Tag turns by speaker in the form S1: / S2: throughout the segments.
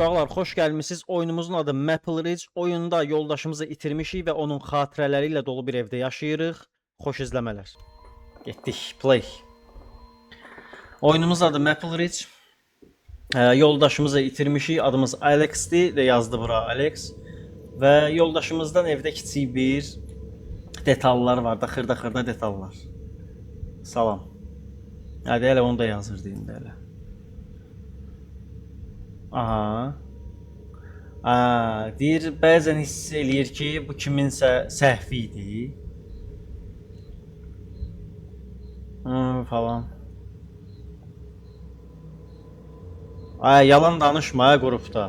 S1: Uşaqlar, xoş gəlmisiniz. Oyunumuzun adı Maple Ridge. Oyunda yoldaşımızı itirmişik və onun xatirələri ilə dolu bir evdə yaşayırıq. Xoş izləmələr. Getdik, play. Oyunumuz adı Maple Ridge. Yoldaşımızı itirmişik. Adımız Alex'dir və yazdı bura Alex. Və yoldaşımızdan evdə kiçik bir detallar var, xırda detallar. Salam. Hadi elə onu da yazır deyim də elə. Aha. Deyir, bəzən hiss eləyir ki, bu kiminsə səhvi idi. Falan. Yalan danışma qrupda.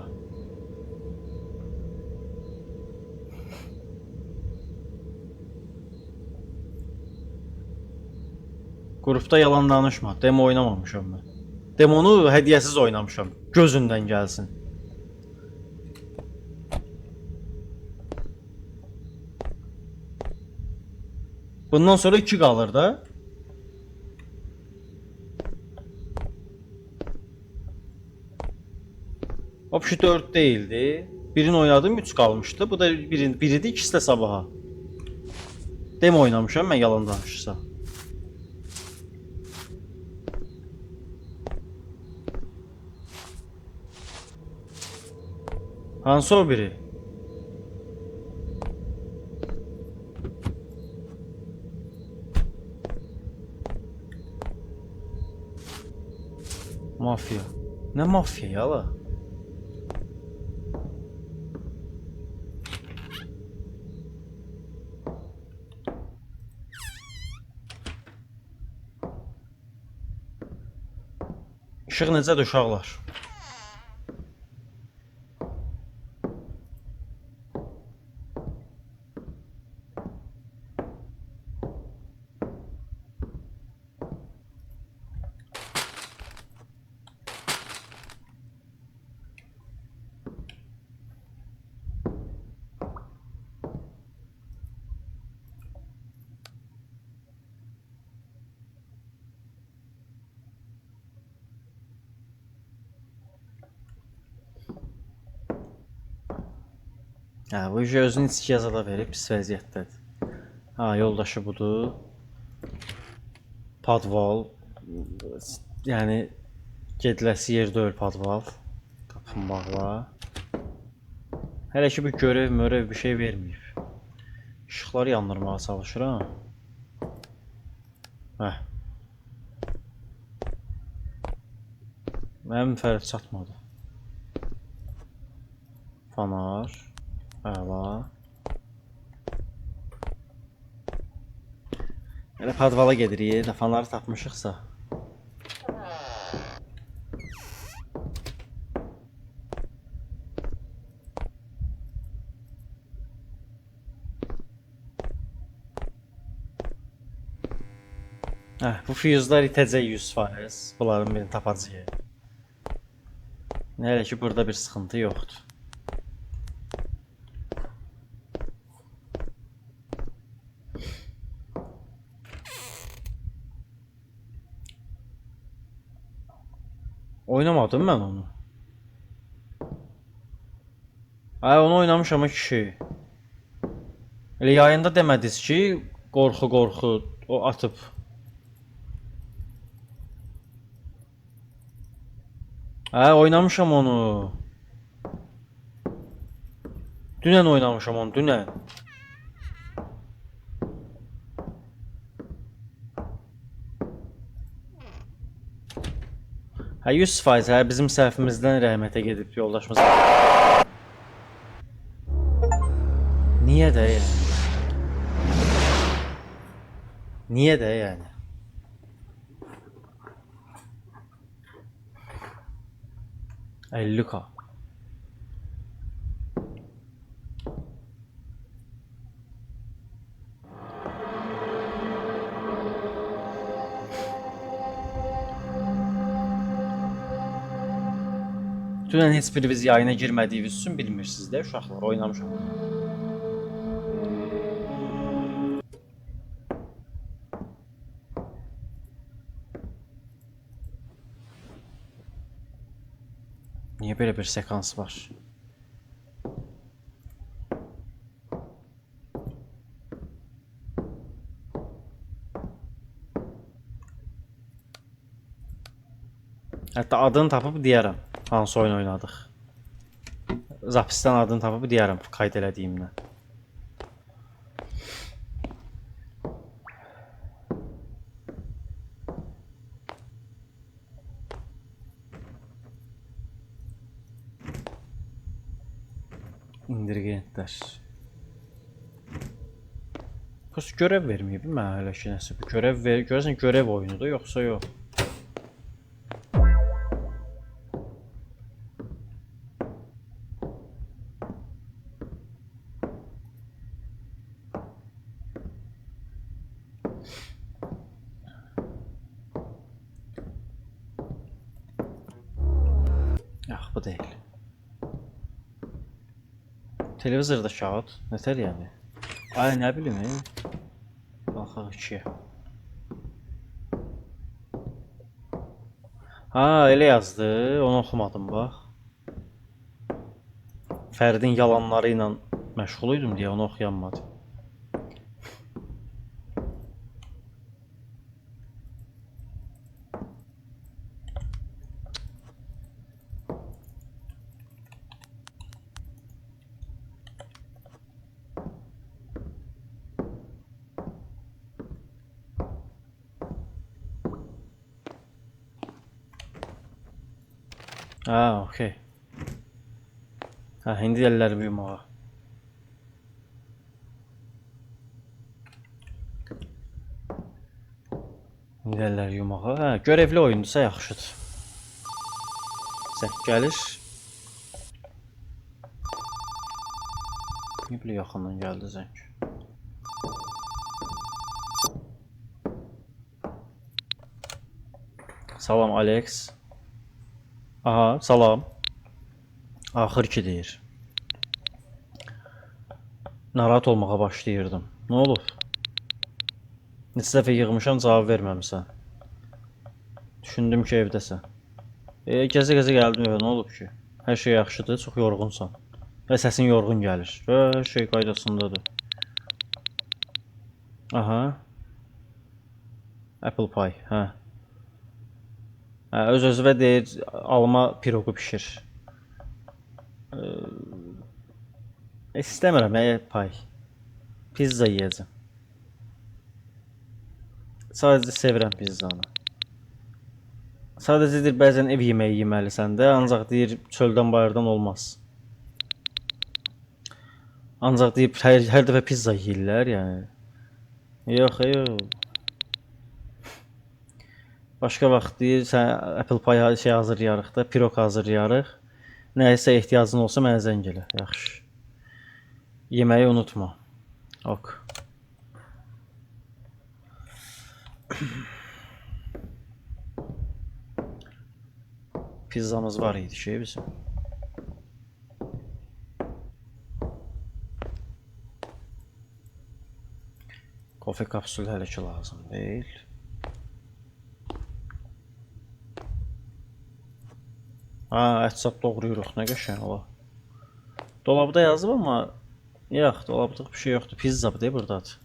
S1: Qrupda yalan danışma. Demo oynamamışam mən. Demonu hədiyyəsiz oynamışam. Gözündən gəlsin. Bundan sonra 2 qalır da. Opşi 4 değildi. Birini oynadım, 3 qalmışdı. Bu da biridir, ikisi də sabaha. Demo oynamışam mən yalan danışırsa. Hansı o biri? Mafya. Ne mafya ya la? İşıq necədir uşaqlar? Bu özünü içki yazada verib pis vəziyyətdədir. Yoldaşı budur. Padval. Yəni gediləsi yer deyil padval. Qapını bağla. Hələ ki bir görev bir şey verməyib. İşıqları yandırmağa çalışıram. Mənim fərq çatmadı. Fanar. Əla. Elə padvala gedirik, fanları tapmışıqsa. Bu füyüzlər itəcək 100%. Bunların birini tapacağıq. Hələ ki burada bir sıxıntı yoxdur. Oynamadım mən onu. Onu oynamışam kişi. Elə yayında demədiniz ki, qorxu o atıb. Oynamışam onu. Dünən oynamışam onu, dünən. Ha 100% bizim səhvimizdən rəhmətə gedib yoldaşımız. Niyə də yəni? Niyə də yəni? Luka. Dünən heç birimiz yayına girmədiyimiz üçün bilmirsiniz də uşaqlar, oynamışam. Niyə belə bir sekans var? Hətta adını tapıb deyərəm, hansı oyun oynadıq. Zapisdən adını tapıb deyərəm, qayd elədiyimdən. İndirgentlər. Pus görev verməyib mənə hələ ki nəsə. Bu görev verir. Görəsən görev oyunudur yoxsa yox? Yox, bu deyil. Televizorda kağıt. Nətər yəni? Ay, nə bilim, baxaq 2-yə. Ha, elə yazdı. Onu oxumadım, bax. Fərdin yalanları ilə məşğul idim deyə onu oxuyanmadım. Ha, okey. Ha, indi əllərimi yumağa. İndi əlləri yumağa. Ha, görevli oyundursa yaxşıdır. Zəng gəlir. Niyə belə yaxından gəldi zəng? Salam, Alex. Aha, salam. Axır ki deyir. Narahat olmağa başlayırdım. Nə olub? Neçə dəfə yığmışam, cavab verməmisən. Düşündüm ki, evdəsən. Gəzə-gəzə gəldim evə, nə olub ki? Hər şey yaxşıdır, çox yorğunsan. Və səsin yorğun gəlir. Hər şey qaydasındadır. Aha. Apple pie, hə. Öz-özünə deyir, alma piroqu pişir. İstəmirəm, pay. Pizza yeyəcəm. Sadəcə sevirəm pizzanı. Sadəcə deyir, bəzən ev yeməyi yeməlisən də, ancaq deyir, çöldən bayırdan olmaz. Ancaq deyir, hər dəfə pizza yeyirlər, yəni. Yox, yox. Başqa vaxt deyir, sən Apple pie şey hazırlayarıq da, piroq hazırlayarıq. Nəyəsə ehtiyacın olsa mənə zəng elə. Yaxşı. Yeməyi unutma. Ok. Pizzamız var idi şey bizim. Kofe kapsülü hələ ki lazım deyil. Ha, ət-sat doğrayırıq, nə qəşəng ola. Dolabda yazıb amma yox, dolabdıq bir şey yoxdur. Pizza bu deyə buradadır.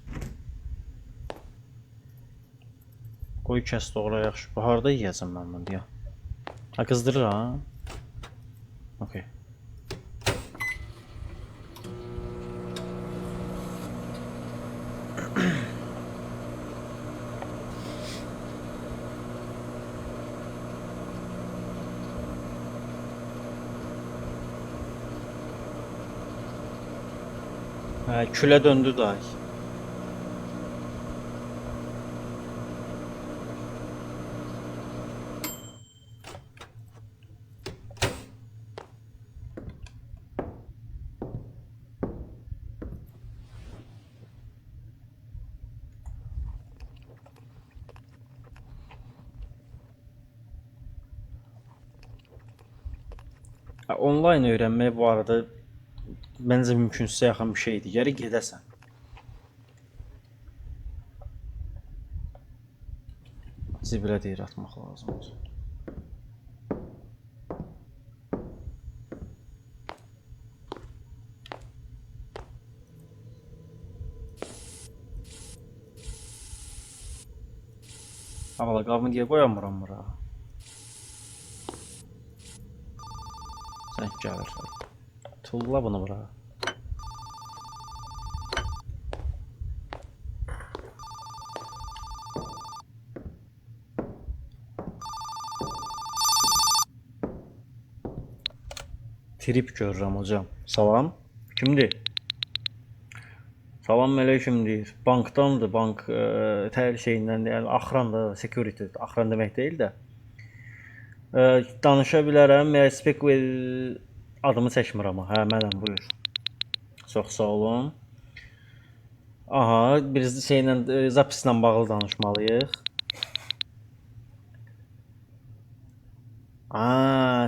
S1: Qoy kəs doğra yaxşı. Bu harda yeyəcəm mən bunu deyə. Ha, qızdırır ha. Okey. Külə döndü day. Online öyrənmək bu arada məncə mümkünsüzə yaxın bir şeydir. Gərək gedəsən. Zibilə deyir atmaq lazımdır. Amma qabını niyə qoyamıram bura? Sən gəlir. Tulla bunu bura. Trip görürəm hocam. Salam. Kimdir? Salam aleyküm deyir. Bankdandır, bank şeyindən, yəni axırandır, security, axıran demək deyil də. Danışa bilərəm. May I speak with adımı çəkmir amma. Hə, mənəm, buyur. Çox sağ olun. Aha, bir şeylə zapislə bağlı danışmalıyıq.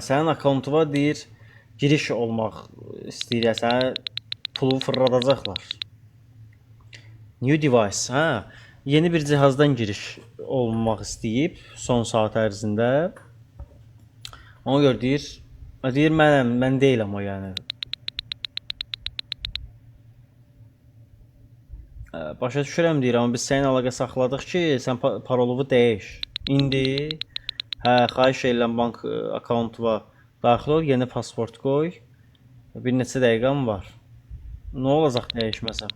S1: Sənin akkauntuna deyir, giriş olmaq istəyirsən, sənə pulu fırladacaqlar. New device, hə. Yeni bir cihazdan giriş olmaq istəyib son saat ərzində. Ona görə deyir mən deyiləm o yəni. Başa düşürəm deyir, amma biz sənin əlaqə saxladıq ki, sən parolovu dəyiş. İndi xahiş edirəm bank akkauntuna daxil ol, yeni pasport qoy. Bir neçə dəqiqəm var. Nə olacaq dəyişməsəm?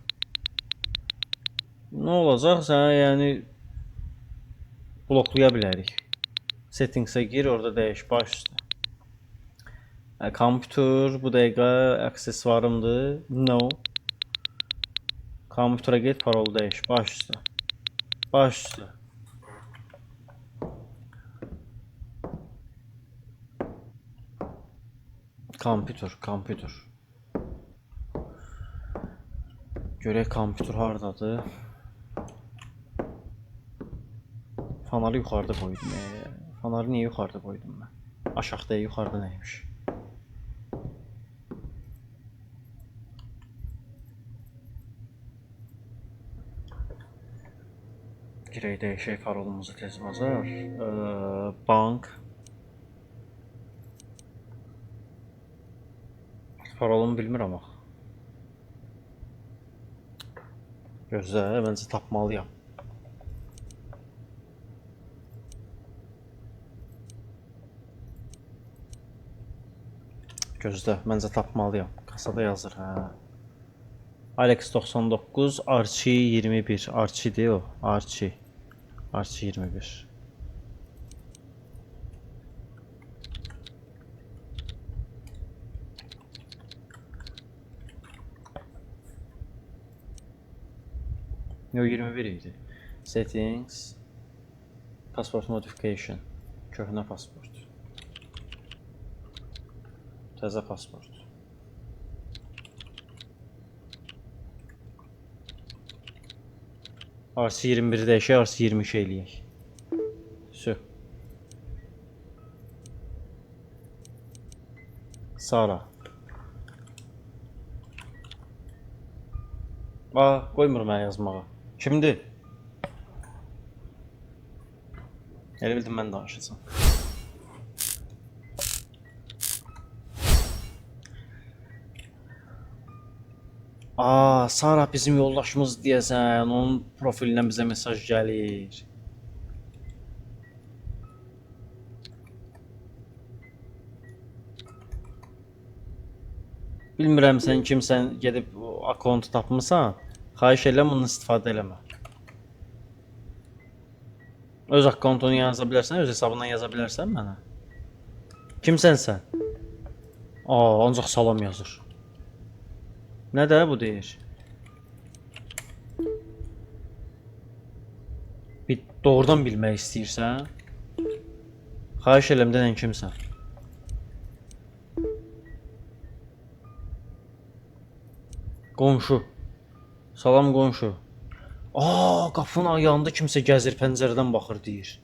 S1: Nə olacaq? Sənə yəni bloklaya bilərik. Settings'e gir, orada dəyiş, baş üstə. Kompüter, bu dəqiqə aksesuarımdır. No. Kompüterə get, parol dəyiş, baş üstə. Baş üstə. Kompüter. Görək kompüter hardadır. Fanarı yuxarıda qoydum. Fanarı niyə yuxarıda qoydum mən? Aşağıda, yuxarıda nəymiş? Girək dəyişək parolumuzu tez bazar. Bank. Parolumu bilmirəm axı. Gözlə, məncə tapmalıyam. Gözlə, məncə tapmalıyam. Kasada yazır, hə. Alex 99, Archie 21. Archie'dir o, Archie 21. Yo, 21 idi. Settings, Passport modification, köhnə pasport. Təzə pasport. RC21 dəyişək, RC22 eləyək. Sö. Sara. Qoymur mənə yazmağa. Kimdir? Elə bildim mən danışacağım. Sara bizim yoldaşımız deyəsən, onun profilindən bizə mesaj gəlir. Bilmirəm sən kimsən, gedib akkontu tapmısan, xahiş edirəm bunun istifadə eləmə. Öz akkontunu yaza bilərsən, öz hesabından yaza bilərsən mənə. Kimsən sən? Ancaq salam yazır. Nə də bu deyir? Doğrudan bilmək istəyirsən? Xahiş edirəm denən kimsən? Qonşu. Salam qonşu. Qapının ayağında kimsə gəzir, pəncərədən baxır deyir.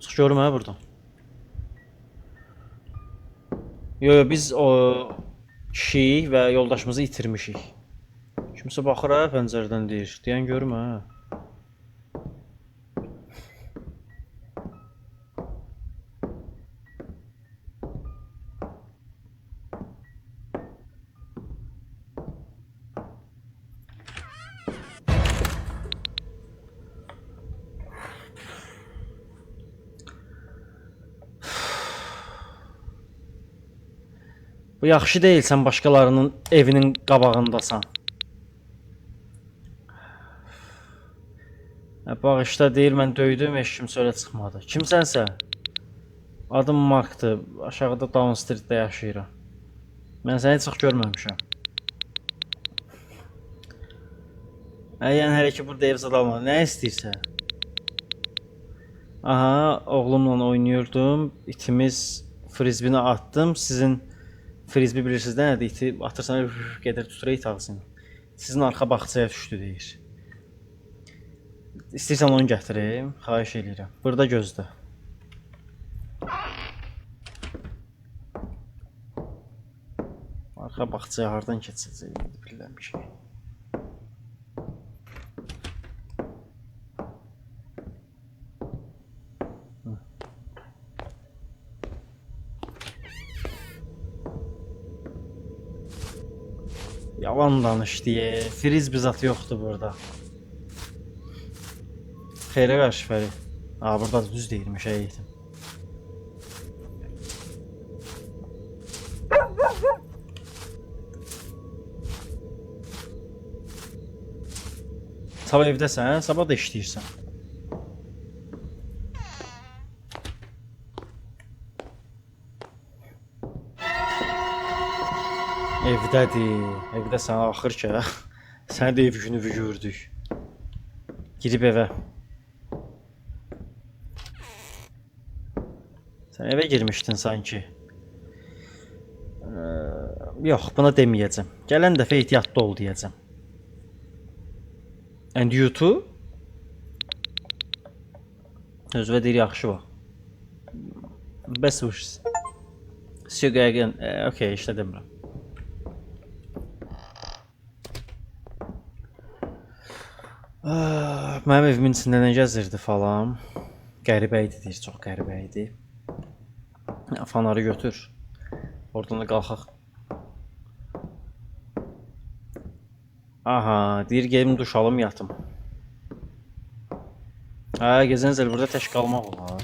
S1: Çıx görüm hə buradan. Yo, biz o kişiyi və yoldaşımızı itirmişik. Kimsə baxır hə pəncərədən deyir. Deyən görüm hə. Bu yaxşı deyil, sən başqalarının evinin qabağındasan. Bağışla deyir, mən döydüm, heç kim söylə çıxmadı. Kimsənsə? Adım Markdır, aşağıda Down Street'də yaşayıram. Mən səni çox görməmişəm. Yəni hələ ki burada ev zad almadı, nə istəyirsən? Aha, oğlumla oynuyordum, itimiz frisbini attım, sizin frisbi bilirsiniz də nədir, iti atırsan, gedir tutur it ağzını. Sizin arxa bağçaya düşdü deyir. İstəyirsən onu gətirim, xahiş edirəm. Burada gözlə. Arxa bağçaya hardan keçəcəyim, bilirəm bir şey. Yalan danış diye. Frisbee zat yoxdur burada. Xeyrə qarşı Fərid. Burada da düz deyilmiş həyətim. Sabah evdəsən, sabah da işləyirsən. Evdədir. Evdəsən axır ki. Səni də ev günü gördük. Girib evə. Sən evə girmişdin sanki. Yox, buna deməyəcəm. Gələn dəfə ehtiyatlı ol deyəcəm. And you too? Özvə deyir, yaxşı bax. Best wishes. See you again. Okay, işlə demirəm. Mənim evimin içində nə gəzirdi falan. Qəribə idi deyir, çox qəribə idi. Fanarı götür. Oradan da qalxaq. Aha, deyir gedim duş alım yatım. Gezən burada tək qalmaq olar.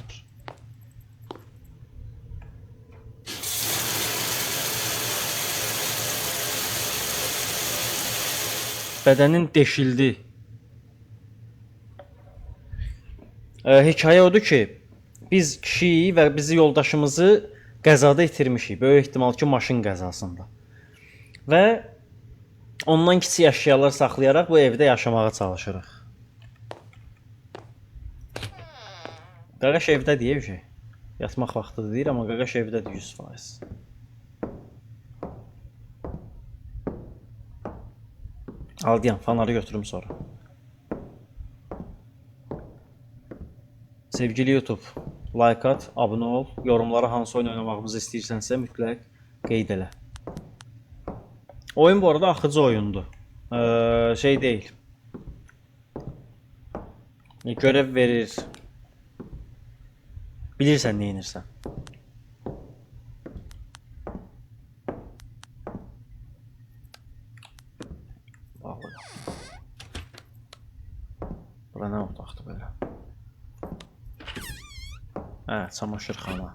S1: Bədənin deşildi. Hekayə odur ki, biz kişiyi və bizi yoldaşımızı qəzada itirmişik. Böyük ehtimal ki, maşın qəzasında. Və ondan kiçik əşyalar saxlayaraq bu evdə yaşamağa çalışırıq. Qaqaş evdə deyir ki, yatmaq vaxtıdır deyir, amma qaqaş evdədir 100%. Al deyəm, fanarı götürüm sonra. Sevgili YouTube, like at, abunə ol, yorumlara hansı oyun oynamağımızı istəyirsənsə mütləq qeyd elə. Oyun bu arada axıcı oyundur. Şey deyil. Görev verir. Bilirsən nə edirsən. Bura nə otaqdır belə? Çamaşırxana.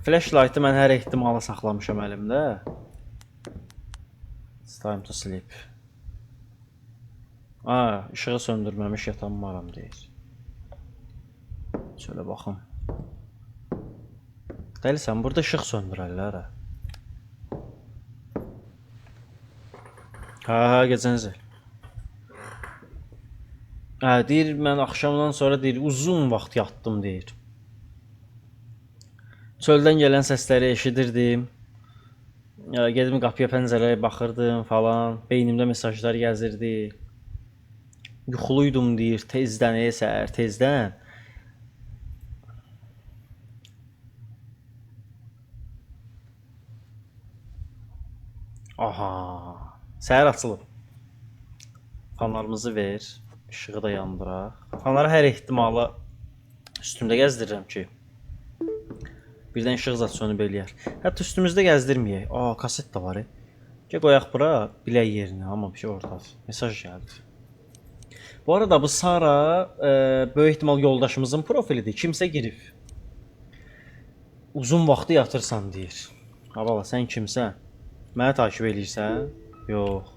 S1: Flashlight'ı mən hər ehtimala saxlamışam əlimdə. It's time to sleep. İşığı söndürməmiş yatanmaram deyir. Şöyle baxım. Dəlisən, burada işıq söndürərlər. Gecənizə. Deyir, mən axşamdan sonra deyir, uzun vaxt yatdım deyir. Çöldən gələn səsləri eşidirdim. Gedim qapıya, pəncərəyə baxırdım falan. Beynimdə mesajlar gəzirdi. Yuxuluydum deyir, tezdən, səhər, tezdən. Aha, səhər açılıb. Fanlarımızı ver. İşığı da yandıraq. Fanları hər ehtimala üstümdə gəzdirirəm ki, birdən işıq zat sönüb eləyər. Hətta üstümüzdə gəzdirməyək. Kaset də var. Qoyaq bura, bilək yerinə, amma bir şey oradadır. Mesaj gəldi. Bu arada bu Sara böyük ehtimal yoldaşımızın profilidir. Kimsə girib. Uzun vaxtı yatırsan deyir. Ha bala, sən kimsən? Məni takib eləyirsən? Yox.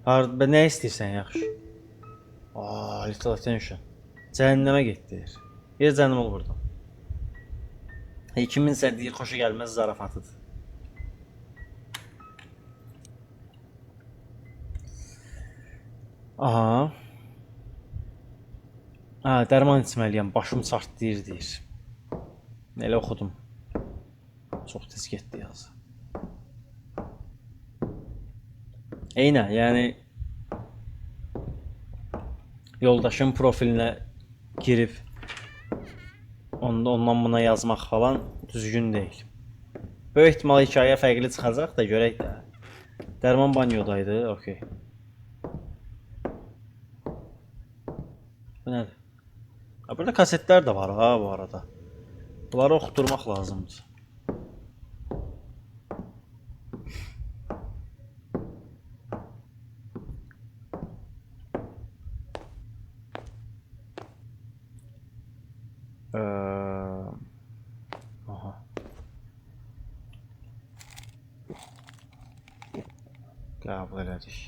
S1: Nə istəyirsən yaxşı? Little attention. Cəhənnəmə get deyir. Yer cəhənnəm ol buradan. Kimin sən deyir, xoşa gəlməz zarafatıdır. Aha. Dərman içməliyəm, başım çartlayır deyir. Elə oxudum. Çox tez getdi yazı. Eynə, yəni yoldaşın profilinə girib ondan buna yazmaq falan düzgün deyil. Böyük ehtimal hekayə fərqli çıxacaq da, görək də. Dərman banyodaydı, okey. Bu nədir? Burada kasetlər də var ha bu arada. Bunları oxuturmaq lazımdır. Aha. Qəbul elədik.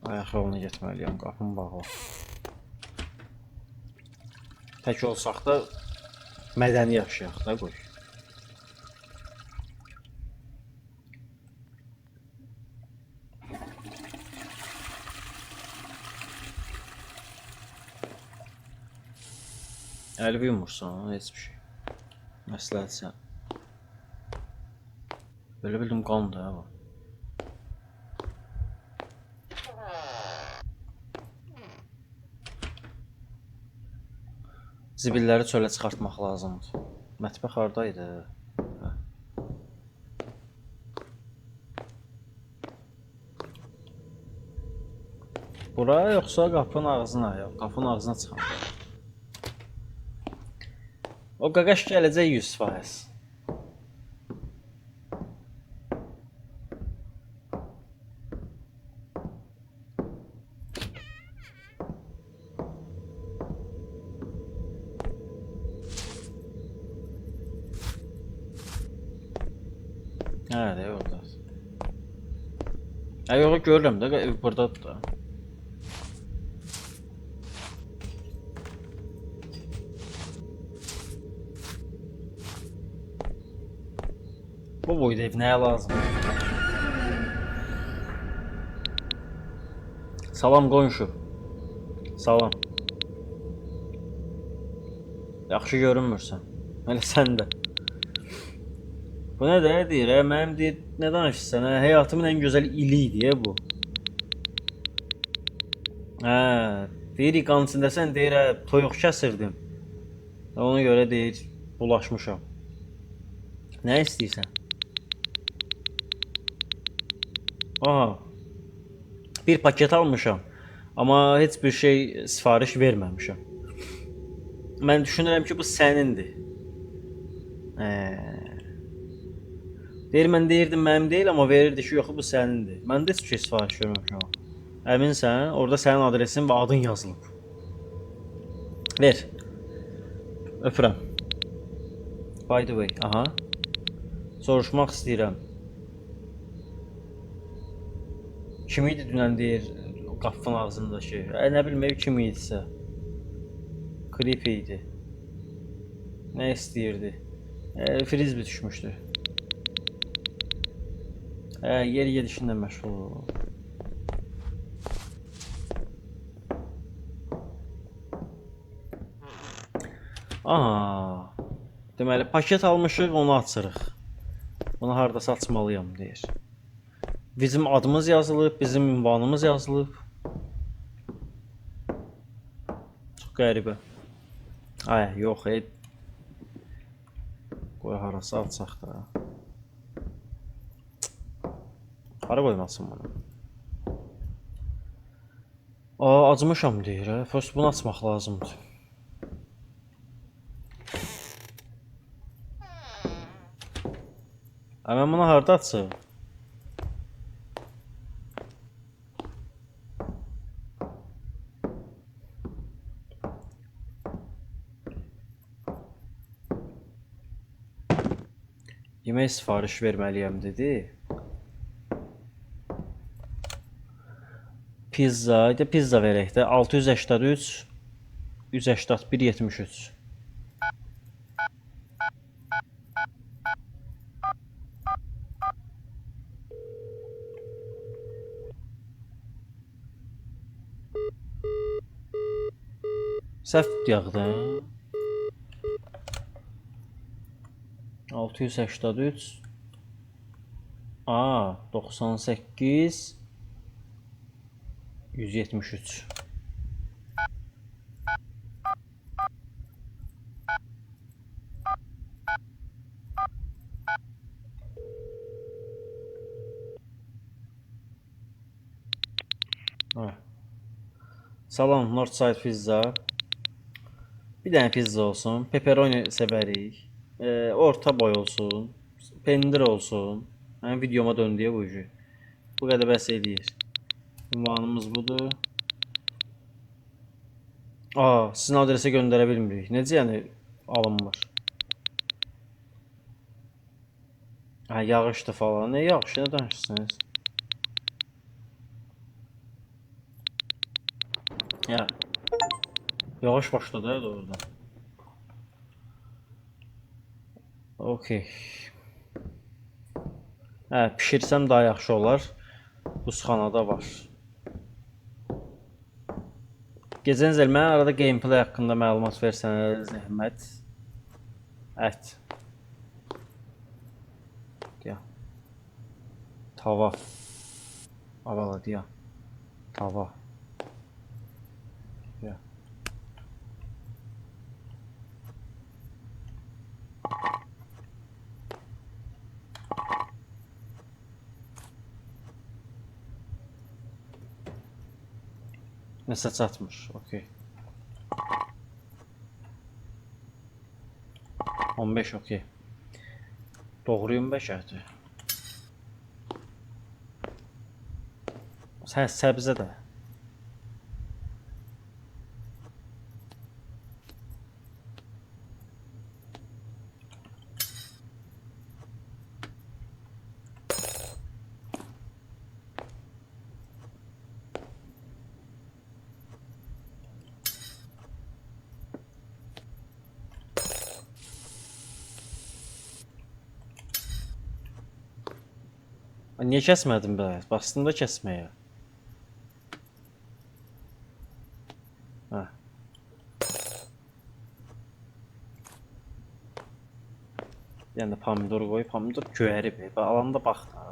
S1: Ayaq yoluna getməliyəm, qapım bağlı. Tək olsaq da mədəni yaşayaq da, qoy. Əlvi yumursan, heç bir şey. Məsləhət sən. Böyle bildim qandır ha bu. Zibilləri çölə çıxartmaq lazımdır. Mətbəx haradaydı? Bura yoxsa qapının ağzına? Yox, qapının ağzına çıxan. O qaqaş gələcək 100%. Nerede orada? Yok görürüm de burada da. Bu boyda ev neye lazım? Salam qonşu. Salam. Yaxşı görünmürsən. Hələ sən də. Bu ne de deyir? Mənim deyir, nə danışırsan? Həyatımın en güzel ili diye bu. Deyir qan içindəsən, deyir, toyuq kəsirdim. Ona görə deyir, bulaşmışam. Nə istəyirsən? Aha. Bir paket almışam. Amma heç bir şey sifariş verməmişəm. Mən düşünürəm ki, bu sənindir. Deyir, mən deyirdim mənim deyil, amma verirdi ki, yox, bu sənindir. Mən də heç bir şey sifariş verməmişəm. Əminsən? Orada sənin adresin və adın yazılıb. Ver. Öpürəm. By the way, aha. Soruşmaq istəyirəm. Kim idi dünən deyir, qapının ağzındakı? Nə bilməyib kim idisə. Creepy idi. Nə istəyirdi? Frisbee düşmüşdü. Yer gedişində məşğul. Aha. Deməli, paket almışıq, onu açırıq. Bunu hardasa açmalıyam deyir. Bizim adımız yazılıb, bizim ünvanımız yazılıb. Çox qəribə. Yox, qoy harasa açaq da. Hara qoymasın bunu? Acımışam deyir, first bunu açmaq lazımdır. Mən bunu harda açım? Yemək sifariş verməliyəm dedi. Pizza, pizza verək də 683 181 73. Səhv yağdı. 683 98 173. Salam, Northside Pizza. Bir dənə pizza olsun. Pepperoni sevərik. Orta boy olsun. Pendir olsun. Mənim videoma döndüyə bu işi. Bu qədər bəs eləyir. Ünvanımız budur. Sizin adresə göndərə bilmirik. Necə yəni alınmır? Yağışdı falan. Ne yağış? Ne danışırsınız? Ya. Yağış başladı ya doğrudan. Okey. Pişirsəm daha yaxşı olar. Buzxanada var. Gecəniz el, mənə arada gameplay haqqında məlumat versənə zəhmət. Ət. Ya. Tava. Avaladı ya. Tava. Ya. Mesaj atmış. Okey. 15 okey. Doğruyum 5 əhdi. Səbzə də. Niyə kəsmədim be? Bastım da kəsməyə. Yəni pomidor qoy, pomidor göyəri be. Alanda bax da.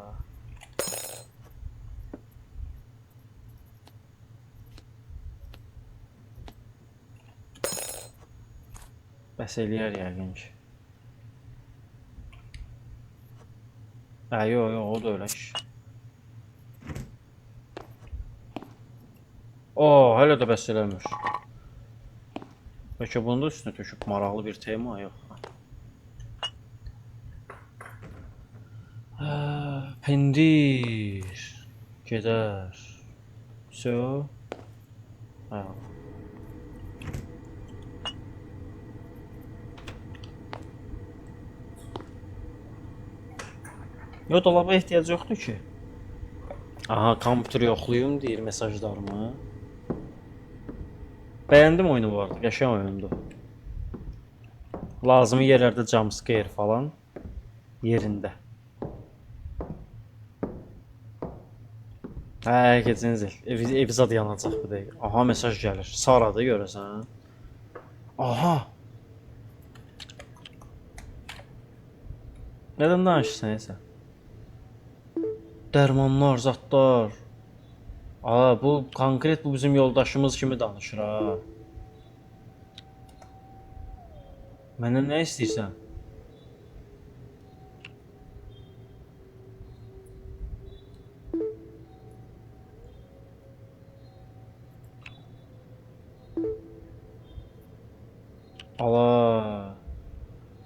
S1: Bəs eləyər yəqin ki. Yox, o da öyle iş. Hələ də bəs eləmir. Bəlkə bunu da üstünə töküb maraqlı bir tema yox. Pendir. Gedər. So. Yo, dolaba ehtiyac yoxdur ki. Aha, kompüteri yoxlayım deyir mesajlarımı. Bəyəndim oyunu bu arada, qəşəng oyundu. Lazımi yerlərdə jumpscare falan yerində. Gecəniz el. Evi zad yanacaq bu dəqiqə. Aha, mesaj gəlir. Saradı görəsən. Aha. Nədən danışırsan sən? Dərmanlar, zatlar. Bu konkret bu bizim yoldaşımız kimi danışır ha. Məndən nə istəyirsən?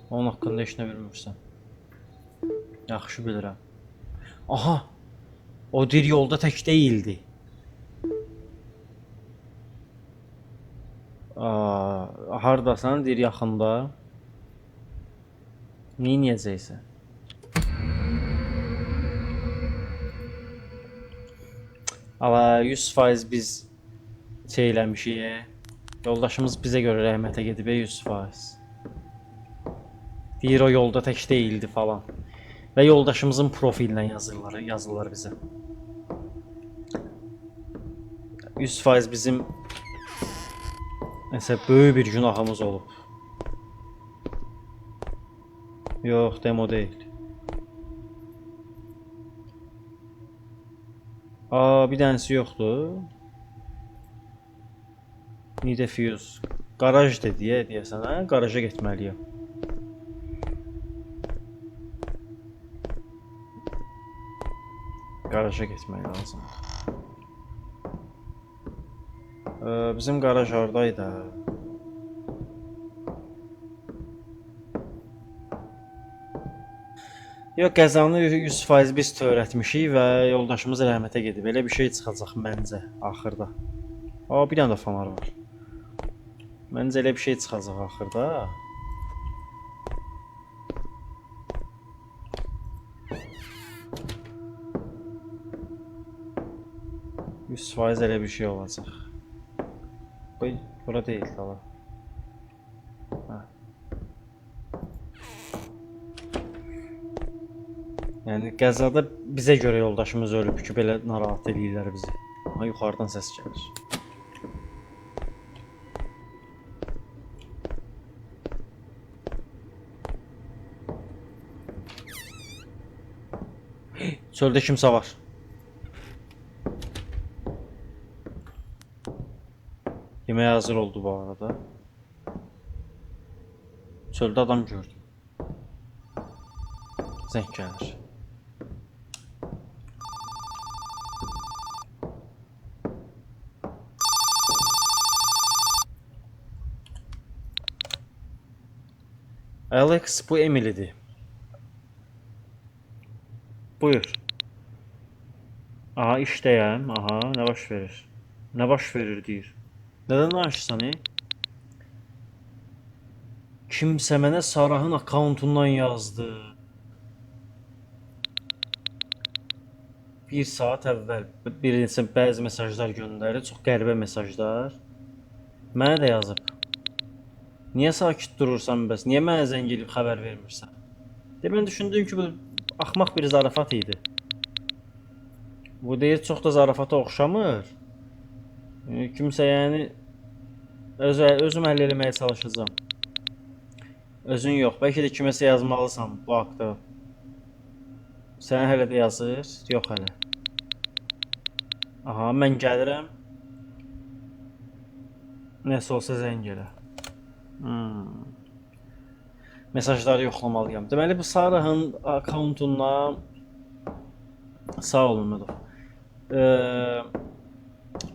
S1: Onun haqqında heç nə bilmirsən. Yaxşı bilirəm. Aha. O dir yolda tək deyildi. Hardasan? Dir yaxında. Neyniyəcəksən? Amma 100% biz şey eləmişik. Yoldaşımız bizə görə rəhmətə gedib 100%. Deyir o yolda tək deyildi falan. Və yoldaşımızın profilindən yazırlar bizə. 100% bizim nəsə böyük bir günahımız olub. Yox, demo deyil. Bir dənəsi yoxdur. Need a fuse. Garaj dedi deyəsən, hə? Garaja getməliyəm. Garaja getmək lazım. Bizim garaj oradaydı. Yox, qəzanı 100% biz törətmişik və yoldaşımız rəhmətə gedib. Elə bir şey çıxacaq məncə axırda. Bir dənə də fanar var. Məncə elə bir şey çıxacaq axırda. %100 elə bir şey olacaq. Bura deyil daha. Yəni qəzada bizə görə yoldaşımız ölüb ki, belə narahat eləyirlər bizi. Yuxarıdan səs gəlir. Çöldə kimsə var. Yeməyə hazır oldu bu arada. Çöldə adam gördüm. Zəng gəlir. Alex, bu Emily'dir. Buyur. Aha, işdəyəm. Aha, nə baş verir? Nə baş verir deyir. Nədən danışırsan, Kimsə mənə Sarahın akkauntundan yazdı. 1 saat əvvəl bəzi mesajlar göndərir, çox qəribə mesajlar. Mənə də yazıb. Niyə sakit durursan bəs? Niyə mənə zəng edib xəbər vermirsən? Mən düşündüm ki, bu axmaq bir zarafat idi. Bu deyir, çox da zarafata oxşamır. Kimsə yəni özüm həll eləməyə çalışacağam. Özün yox, bəlkə də kiməsə yazmalısan bu haqda. Sənə hələ də yazır? Yox hələ. Aha, mən gəlirəm. Nəsə olsa zəng elə. Mesajları yoxlamalıyam. Deməli bu Sarahın akkauntundan sağ olun Mədov.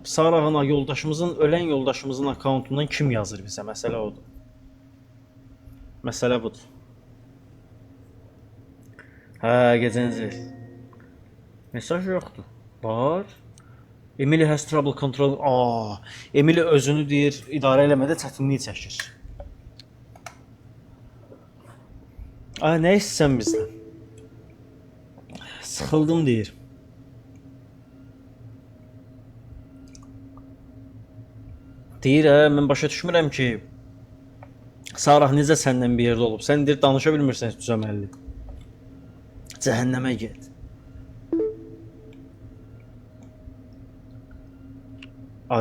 S1: Sarahın ölən yoldaşımızın akkauntundan kim yazır bizə? Məsələ odur. Məsələ budur. Gecəniz. Mesaj yoxdur. Var. Emily has trouble control. Emily özünü deyir, idarə eləmədə çətinlik çəkir. Nə istəsən bizdən? Sıxıldım deyir. Deyir, mən başa düşmürəm ki, Sarah necə səndən bir yerdə olub? Sən deyir, danışa bilmirsən heç düzəməlli. Cəhənnəmə get.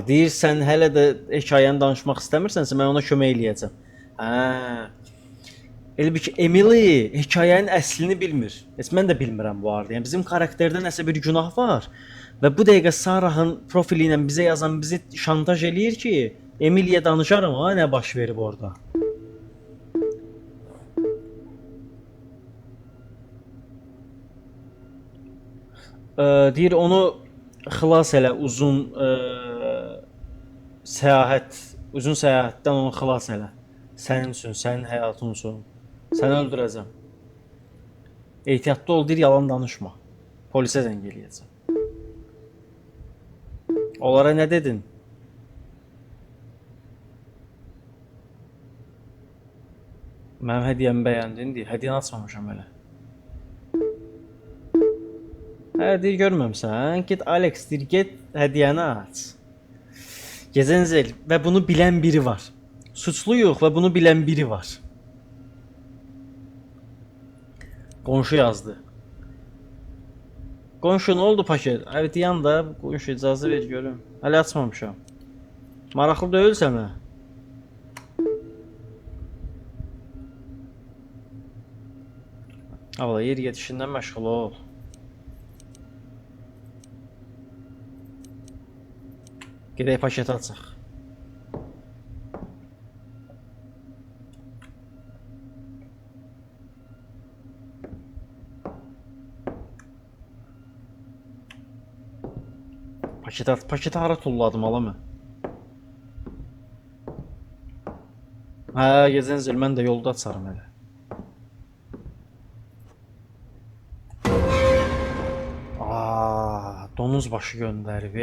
S1: Deyir, sən hələ də hekayəni danışmaq istəmirsənsə, mən ona kömək eləyəcəm. Elə bir ki, Emily hekayənin əslini bilmir. Mən də bilmirəm bu arada. Yəni bizim karakterdə nəsə bir günah var və bu dəqiqə Sarahın profili ilə bizə yazan bizi şantaj eləyir ki, Emily'yə danışarım, nə baş verib orada. Deyir, onu xilas elə uzun səyahətdən onu xilas elə. Sənin üçün, sənin həyatın üçün. Səni öldürəcəm. Ehtiyatlı ol, deyir, yalan danışma. Polisə zəng eləyəcəm. Onlara nə dedin? Mənim hədiyyəmi bəyəndin deyir. Hədiyyəni açmamışam hələ. Hə, deyir görməmsən? Get Alex deyir, get hədiyyəni aç. Gezenzel və bunu bilən biri var. Suçlu yox və bunu bilən biri var. Qonşu yazdı. Qonşu nə oldu paket? Evet yan da qonşu icazə ver görüm. Hələ açmamışam. Maraqlı deyil sənə. Avla yer yetişindən məşğul ol. Gedək paketi açaq. Paketi hara tulladım ala mən? Hə, Gezenzel mən də yolda açarım elə. Donuz başı göndərib.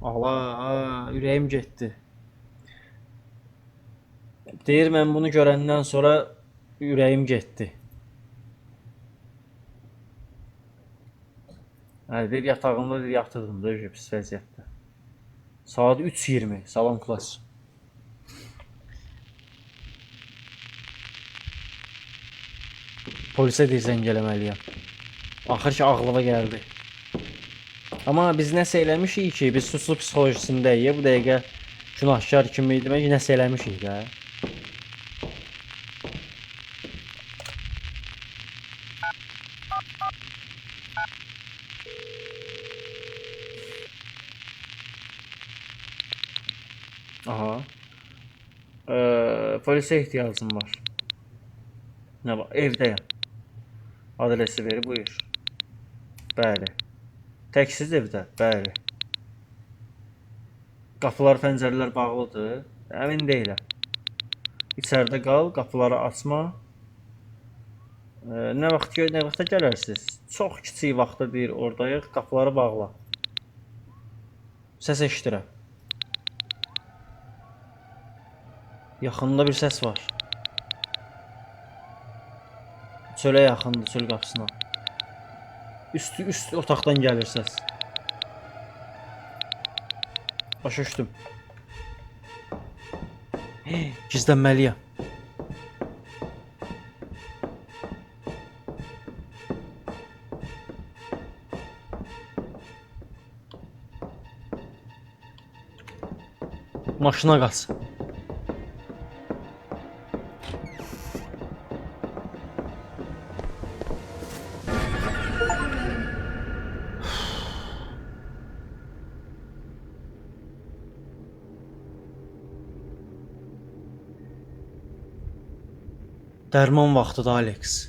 S1: Allah, ürəyim getdi. Deyir mən bunu görəndən sonra ürəyim getdi. Bir yatağımda yatırdım da pis vəziyyətdə. Saat 3:20. Salam klass. Polisə deyir zəng eləməliyəm. Axır ki ağlıma gəldi. Amma biz nəsə eləmişik ki, biz suçlu psixolojisindəyik. Bu dəqiqə günahkar kimi demək ki, nəsə eləmişik də. Aha. Polisə ehtiyacım var. Nə var? Evdəyəm. Adresi ver, buyur. Bəli. Təksiz evdə, bəli. Qapılar, pəncərələr bağlıdır. Əmin deyiləm. İçəridə qal, qapıları açma. Nə vaxta gələrsiniz? Çox kiçik vaxtda deyir oradayıq, qapıları bağla. Səs eşidirəm. Yaxında bir səs var. Çölə yaxındır, çöl qapısına. Üst otaqdan gəlir səs. Başa düşdüm. Gizlənməliyəm. Maşına qaç. Dərman vaxtıdır Alex.